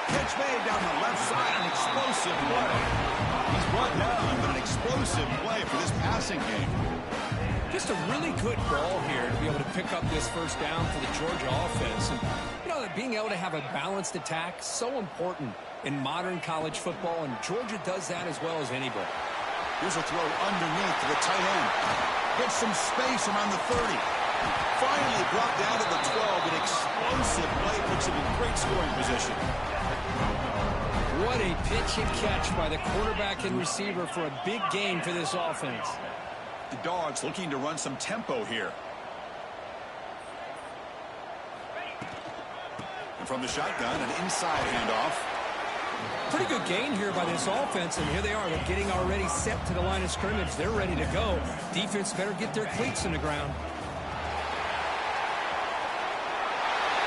[SPEAKER 1] Catch made down the left side. An explosive play. He's brought down, but an explosive play for this passing game.
[SPEAKER 2] Just a really good ball here to be able to pick up this first down for the Georgia offense. And, you know, being able to have a balanced attack, so important in modern college football, and Georgia does that as well as anybody.
[SPEAKER 1] Here's a throw underneath to the tight end. Gets some space around the 30. Finally brought down to the 12. An explosive play puts him in great scoring position.
[SPEAKER 2] What a pitch and catch by the quarterback and receiver for a big gain for this offense.
[SPEAKER 1] The Dogs looking to run some tempo here. And from the shotgun, an inside handoff.
[SPEAKER 2] Pretty good gain here by this offense, and here they are. They're getting already set to the line of scrimmage. They're ready to go. Defense better get their cleats in the ground.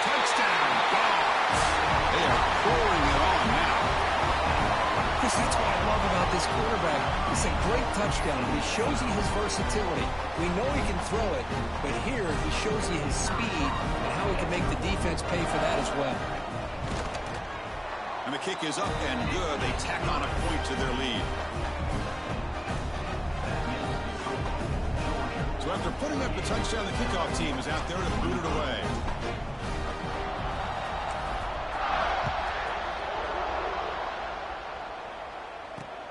[SPEAKER 1] Touchdown, Dogs. They are pouring it on now.
[SPEAKER 2] Chris, that's what I love about this quarterback. It's a great touchdown. He shows you his versatility. We know he can throw it, but here he shows you his speed and how he can make the defense pay for that as well.
[SPEAKER 1] And And the kick is up and good. They tack on a point to their lead. So after putting up the touchdown, the kickoff team is out there to boot it away.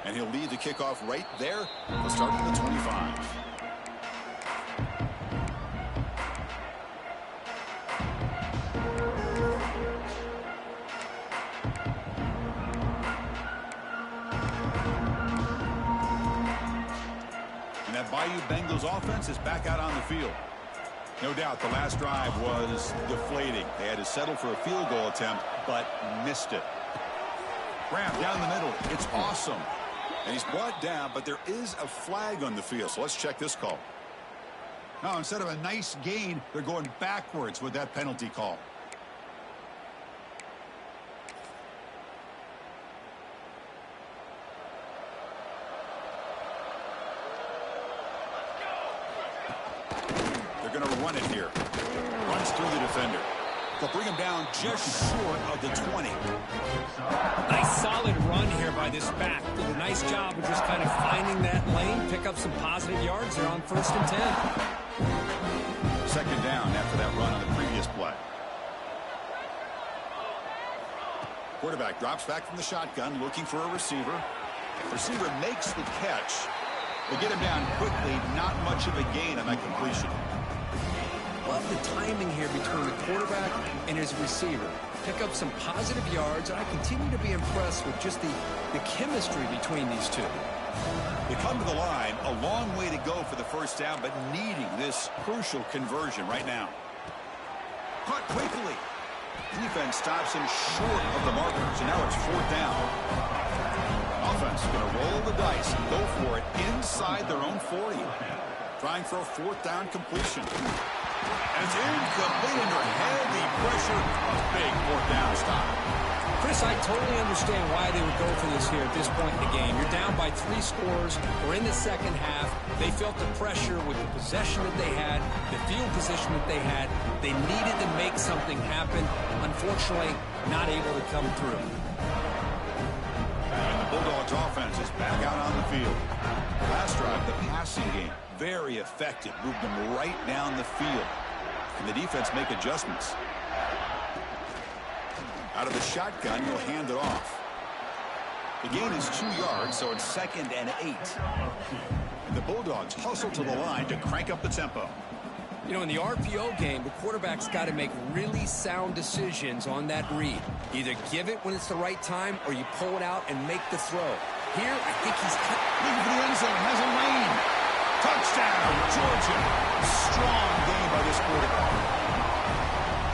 [SPEAKER 1] And he'll lead the kickoff right there. We'll start at the 25. And that Bayou Bengals offense is back out on the field. No doubt the last drive was deflating. They had to settle for a field goal attempt, but missed it. Grab down the middle. It's awesome. And he's brought down, but there is a flag on the field. So let's check this call. Now, instead of a nice gain, they're going backwards with that penalty call. They're going to run it here. Runs through the defender. They'll bring him down just short of the 20.
[SPEAKER 2] Nice solid run here by this back. Did a nice job of just kind of finding that lane, pick up some positive yards. They're on 1st and 10.
[SPEAKER 1] Second down after that run on the previous play. Quarterback drops back from the shotgun, looking for a receiver. Receiver makes the catch. They get him down quickly, not much of a gain on that completion.
[SPEAKER 2] Love the timing here between the quarterback and his receiver. Pick up some positive yards, and I continue to be impressed with just the chemistry between these two.
[SPEAKER 1] They come to the line, a long way to go for the first down, but needing this crucial conversion right now. Caught quickly. Defense stops him short of the marker, so now it's 4th down. Offense going to roll the dice and go for it inside their own 40. Trying for a 4th down completion. And it's incomplete under heavy pressure. A big 4th down stop.
[SPEAKER 2] Chris, I totally understand why they would go for this here at this point in the game. You're down by 3 scores. We're in the second half. They felt the pressure with the possession that they had, the field position that they had. They needed to make something happen. Unfortunately, not able to come through.
[SPEAKER 1] And the Bulldogs offense is back out on the field. Last drive, the passing game, very effective. Moved them right down the field. And the defense make adjustments. Out of the shotgun, he'll hand it off. The gain is 2 yards, so it's 2nd and 8. And the Bulldogs hustle to the line to crank up the tempo.
[SPEAKER 2] You know, in the RPO game, the quarterback's got to make really sound decisions on that read. Either give it when it's the right time, or you pull it out and make the throw. Here, I think he's
[SPEAKER 1] looking for the end zone, has a lane. Touchdown, Georgia. Strong game by this quarterback.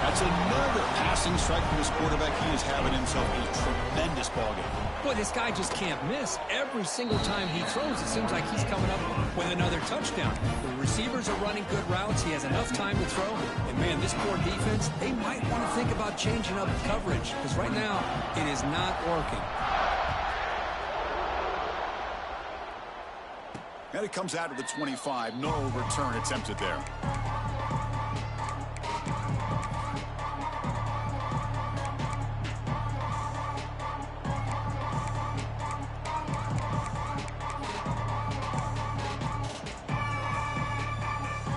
[SPEAKER 1] That's another passing strike from this quarterback. He is having himself a tremendous ballgame.
[SPEAKER 2] Boy, this guy just can't miss. Every single time he throws, it seems like he's coming up with another touchdown. The receivers are running good routes. He has enough time to throw. And, man, this poor defense, they might want to think about changing up coverage because right now it is not working.
[SPEAKER 1] And it comes out of the 25. No return attempted there.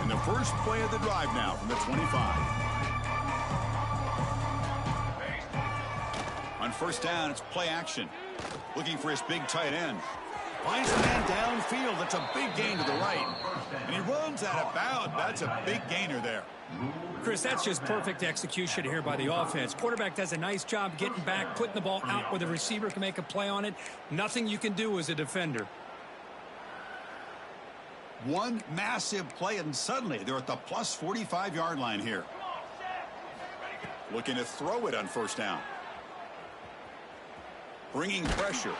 [SPEAKER 1] And the first play of the drive now from the 25. On 1st down, it's play action. Looking for his big tight end. Finds the man downfield. That's a big gain to the right. And he runs out of bounds. That's a big gainer there.
[SPEAKER 2] Chris, that's just perfect execution here by the offense. Quarterback does a nice job getting back, putting the ball out where the receiver can make a play on it. Nothing you can do as a defender.
[SPEAKER 1] One massive play, and suddenly they're at the plus 45-yard line here. Looking to throw it on 1st down. Bringing pressure.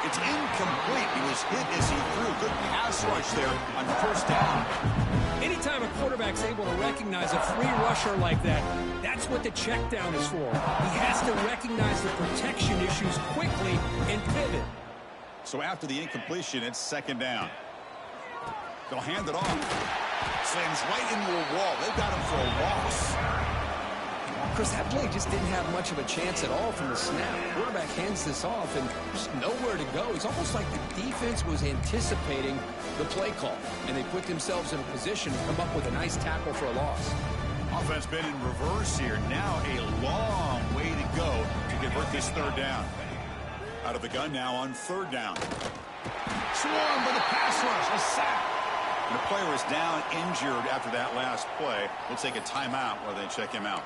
[SPEAKER 1] It's incomplete. He was hit as he threw. Good pass rush there on 1st down.
[SPEAKER 2] Anytime a quarterback's able to recognize a free rusher like that, that's what the check down is for. He has to recognize the protection issues quickly and pivot.
[SPEAKER 1] So after the incompletion, it's 2nd down. They'll hand it off. Slams right into a wall. They've got him for a loss.
[SPEAKER 2] Chris, that play just didn't have much of a chance at all from the snap. Quarterback hands this off, and there's nowhere to go. It's almost like the defense was anticipating the play call, and they put themselves in a position to come up with a nice tackle for a loss.
[SPEAKER 1] Offense been in reverse here. Now a long way to go to convert this third down. Out of the gun now on third down. Swarmed by the pass rush. A sack. And the player is down injured after that last play. We'll take a timeout while they check him out.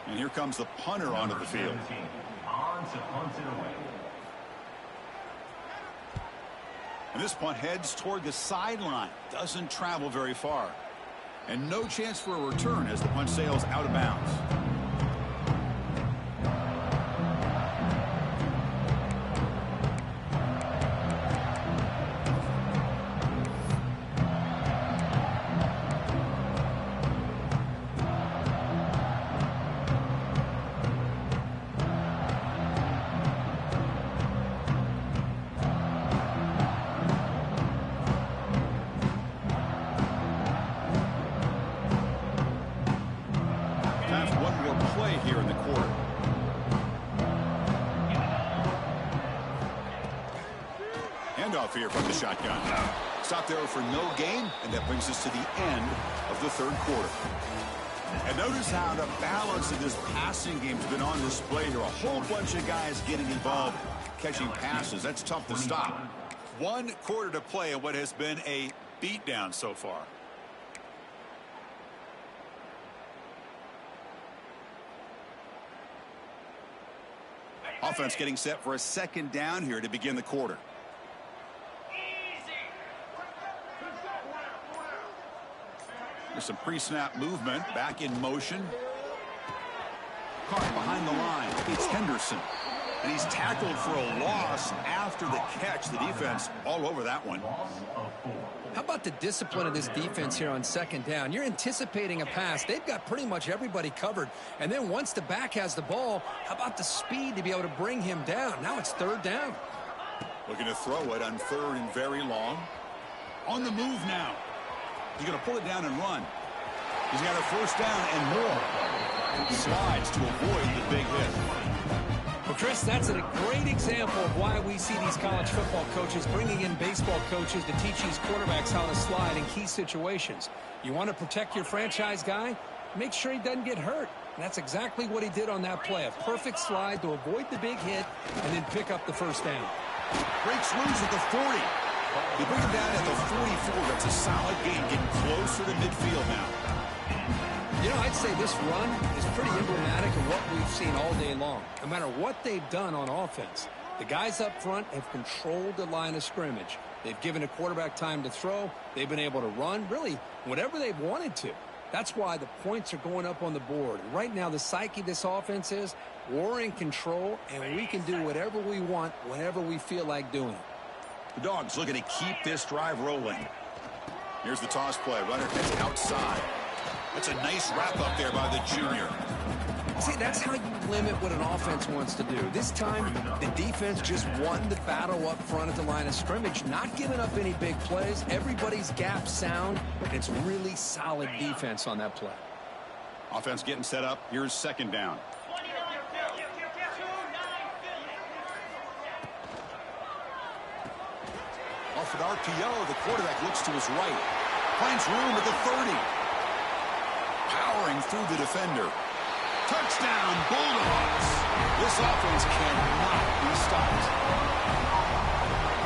[SPEAKER 1] And here comes the punter onto the field.
[SPEAKER 3] On to punt it away.
[SPEAKER 1] And this punt heads toward the sideline. Doesn't travel very far. And no chance for a return as the punt sails out of bounds. Here from the shotgun. Stop there for no gain, and that brings us to the end of the third quarter. And notice how the balance of this passing game has been on display here. A whole bunch of guys getting involved, catching passes. That's tough to stop. 1 quarter to play in what has been a beatdown so far. Offense getting set for a second down here to begin the quarter. There's some pre-snap movement. Back in motion. Caught behind the line. It's Henderson. And he's tackled for a loss after the catch. The defense all over that one.
[SPEAKER 2] How about the discipline of this defense here on second down? You're anticipating a pass. They've got pretty much everybody covered. And then once the back has the ball, how about the speed to be able to bring him down? Now it's third down.
[SPEAKER 1] Looking to throw it on third and very long. On the move now. He's going to pull it down and run. He's got a first down and more. He slides to avoid the big hit.
[SPEAKER 2] Well, Chris, that's a great example of why we see these college football coaches bringing in baseball coaches to teach these quarterbacks how to slide in key situations. You want to protect your franchise guy? Make sure he doesn't get hurt. And that's exactly what he did on that play. A perfect slide to avoid the big hit and then pick up the first down.
[SPEAKER 1] Breaks loose at the 40. They bring him down at the 44. That's a solid gain, getting closer to midfield now.
[SPEAKER 2] You know, I'd say this run is pretty emblematic of what we've seen all day long. No matter what they've done on offense, the guys up front have controlled the line of scrimmage. They've given a quarterback time to throw. They've been able to run, really, whatever they've wanted to. That's why the points are going up on the board. And right now, the psyche of this offense is we're in control, and we can do whatever we want whenever we feel like doing it.
[SPEAKER 1] The Dogs looking to keep this drive rolling. Here's the toss play. Runner heads outside. That's a nice wrap up there by the junior.
[SPEAKER 2] See, that's how you limit what an offense wants to do. This time, the defense just won the battle up front at the line of scrimmage, not giving up any big plays. Everybody's gap sound, and it's really solid defense on that play.
[SPEAKER 1] Offense getting set up. Here's second down. Off an RPO, the quarterback looks to his right. Finds room at the 30. Powering through the defender. Touchdown, Bulldogs. This offense cannot be stopped.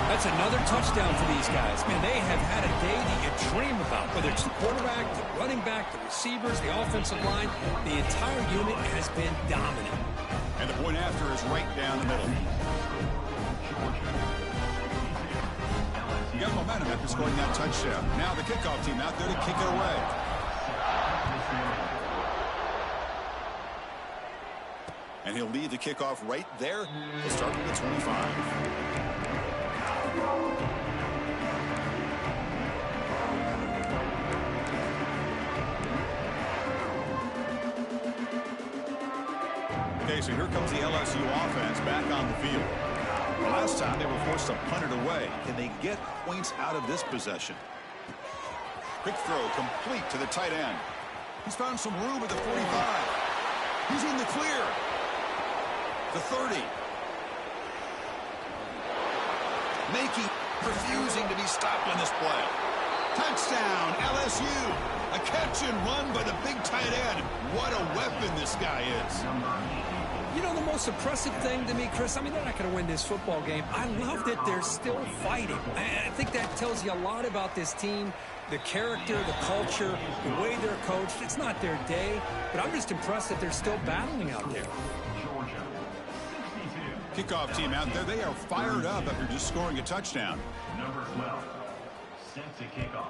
[SPEAKER 2] That's another touchdown for these guys. Man, they have had a day that you dream about. Whether it's the quarterback, the running back, the receivers, the offensive line, the entire unit has been dominant.
[SPEAKER 1] And the point after is right down the middle. You got momentum after scoring that touchdown. Now the kickoff team out there to kick it away. And he'll lead the kickoff right there. He'll start with the 25. Okay, so here comes the LSU offense back on the field. The last time they were forced to punt it away. Can they get points out of this possession? Quick throw complete to the tight end. He's found some room at the 45. He's in the clear. The 30. Refusing to be stopped on this play. Touchdown, LSU. A catch and run by the big tight end. What a weapon this guy is.
[SPEAKER 2] You know, the most impressive thing to me, Chris, I mean, they're not going to win this football game. I love that they're still fighting. I think that tells you a lot about this team, the character, the culture, the way they're coached. It's not their day, but I'm just impressed that they're still battling out there.
[SPEAKER 1] Kickoff team out there, they are fired up after just scoring a touchdown.
[SPEAKER 3] Number 12, set to kickoff.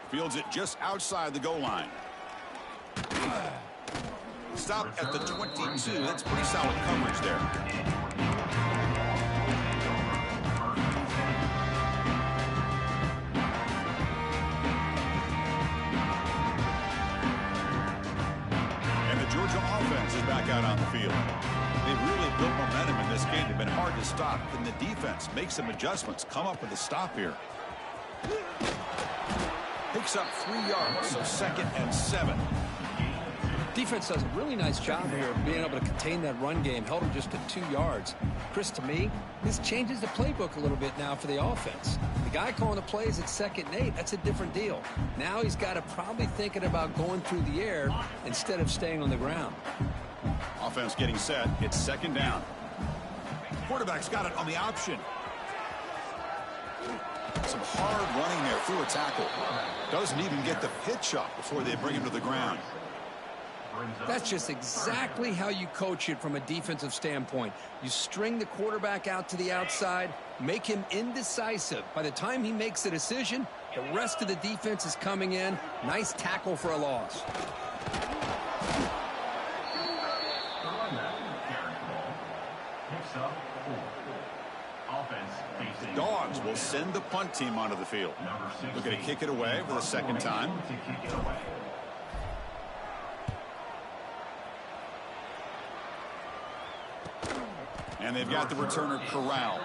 [SPEAKER 1] Fields it just outside the goal line. Stop at the 22. That's pretty solid coverage there. Georgia offense is back out on the field. They've really built momentum in this game. They've been hard to stop. Can the defense make some adjustments? Come up with a stop here. Picks up 3 yards, so 2nd and 7.
[SPEAKER 2] Defense does a really nice job here of being able to contain that run game. Held him just to 2 yards. Chris, to me, this changes the playbook a little bit now for the offense. The guy calling the plays at 2nd and 8, that's a different deal. Now he's got to probably thinking about going through the air instead of staying on the ground.
[SPEAKER 1] Offense getting set. It's 2nd down. Quarterback's got it on the option. Some hard running there through a tackle. Doesn't even get the pitch up before they bring him to the ground.
[SPEAKER 2] That's just exactly how you coach it from a defensive standpoint. You string the quarterback out to the outside, make him indecisive. By the time he makes a decision, the rest of the defense is coming in. Nice tackle for a loss.
[SPEAKER 1] The Dogs will send the punt team onto the field. They're going to kick it away for the 2nd time. And they've got the returner corralled.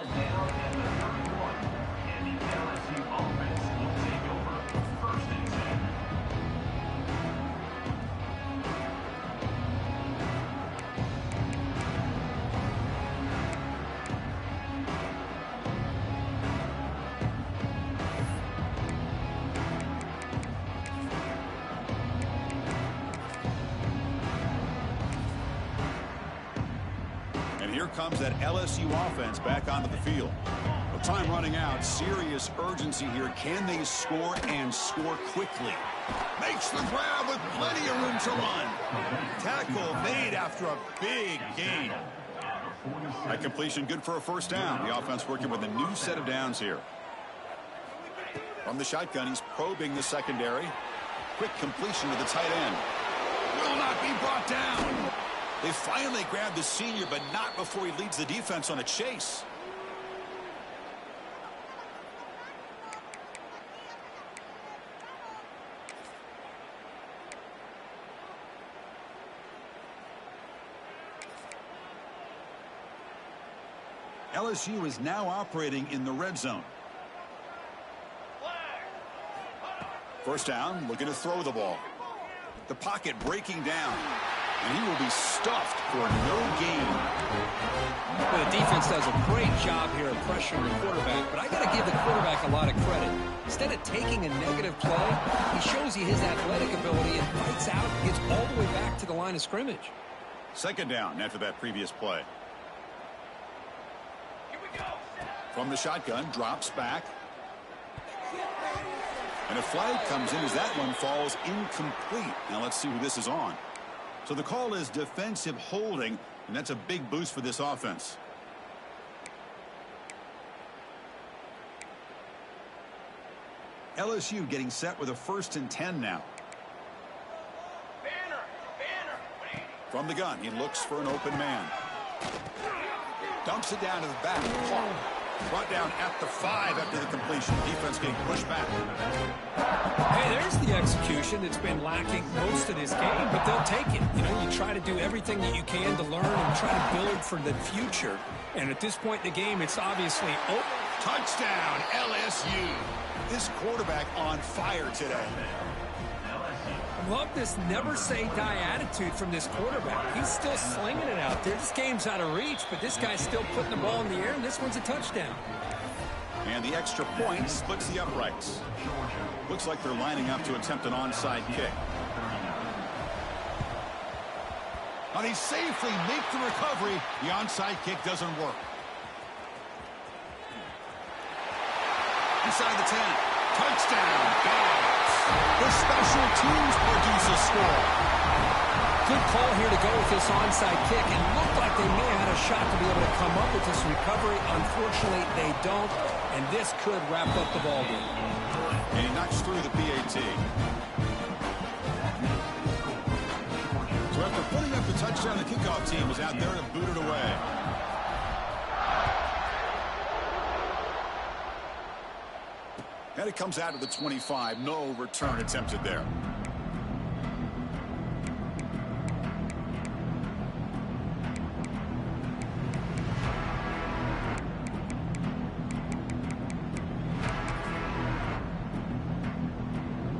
[SPEAKER 1] Here comes that LSU offense back onto the field. With time running out, serious urgency here. Can they score and score quickly? Makes the grab with plenty of room to run. Tackle made after a big gain. That completion good for a 1st down. The offense working with a new set of downs here. From the shotgun, he's probing the secondary. Quick completion to the tight end. Will not be brought down. They finally grabbed the senior, but not before he leads the defense on a chase. LSU is now operating in the red zone. 1st down, looking to throw the ball. The pocket breaking down. And he will be stuffed for no gain.
[SPEAKER 2] Well, the defense does a great job here of pressuring the quarterback, but I got to give the quarterback a lot of credit. Instead of taking a negative play, he shows you his athletic ability and fights out and gets all the way back to the line of scrimmage.
[SPEAKER 1] 2nd down after that previous play. From the shotgun, drops back. And a flag comes in as that one falls incomplete. Now let's see who this is on. So the call is defensive holding, and that's a big boost for this offense. LSU getting set with a 1st and 10 now. From the gun, he looks for an open man. Dumps it down to the back. Caught. Brought down at the 5 after the completion. Defense getting pushed back.
[SPEAKER 2] Hey, there's the execution that's been lacking most of this game, but they'll take it. You know, you try to do everything that you can to learn and try to build for the future. And at this point in the game, it's obviously over.
[SPEAKER 1] Touchdown, LSU. This quarterback on fire today.
[SPEAKER 2] Love this never-say-die attitude from this quarterback. He's still slinging it out there. This game's out of reach, but this guy's still putting the ball in the air, and this one's a touchdown.
[SPEAKER 1] And the extra point splits the uprights. Looks like they're lining up to attempt an onside kick. Now they safely make the recovery. The onside kick doesn't work. Inside the 10. Touchdown, Dogs. The special teams produce a score.
[SPEAKER 2] Good call here to go with this onside kick. It looked like they may have had a shot to be able to come up with this recovery. Unfortunately, they don't, and this could wrap up the ball game.
[SPEAKER 1] And he knocks through the PAT. So after putting up the touchdown, the kickoff team is out there to boot it away. And it comes out of the 25. No return attempted there.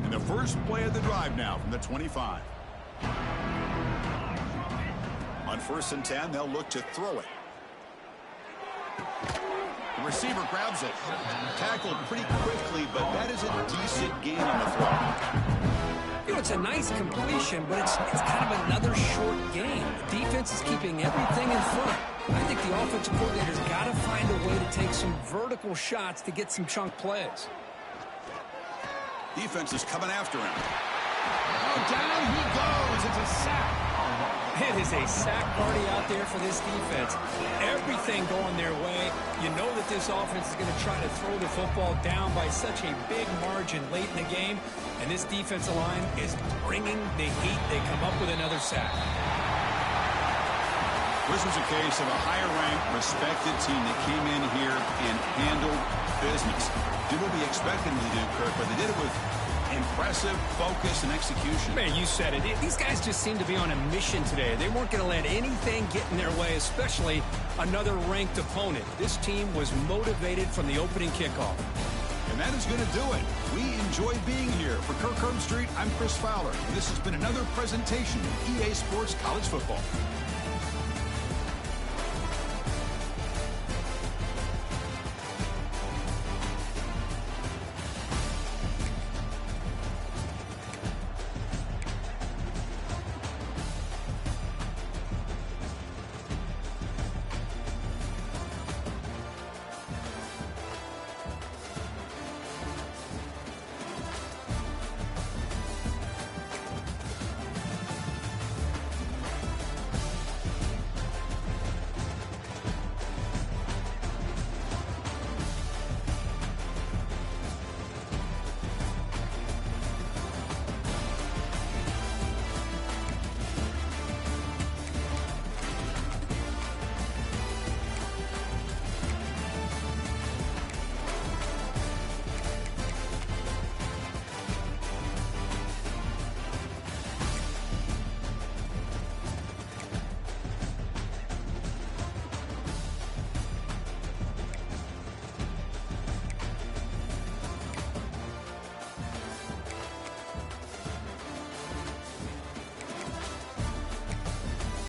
[SPEAKER 1] And the first play of the drive now from the 25. On 1st and 10, they'll look to throw it. The receiver grabs it. Tackled pretty quickly, but that is a decent gain on the throw.
[SPEAKER 2] You know, it's a nice completion, but it's kind of another short game. The defense is keeping everything in front. I think the offensive coordinator's got to find a way to take some vertical shots to get some chunk plays.
[SPEAKER 1] Defense is coming after him. Oh, down he goes. It's a sack.
[SPEAKER 2] It is a sack party out there for this defense. Everything going their way. You know that this offense is going to try to throw the football down by such a big margin late in the game. And this defensive line is bringing the heat. They come up with another sack.
[SPEAKER 1] This was a case of a higher-ranked, respected team that came in here and handled business. Did what we expected them to do, Kirk, but they did it with impressive focus and execution.
[SPEAKER 2] Man, you said it. These guys just seem to be on a mission today. They weren't going to let anything get in their way, especially another ranked opponent. This team was motivated from the opening kickoff.
[SPEAKER 1] And that is going to do it. We enjoy being here. For Kirk Herbstreit, I'm Chris Fowler. And this has been another presentation of EA Sports College Football.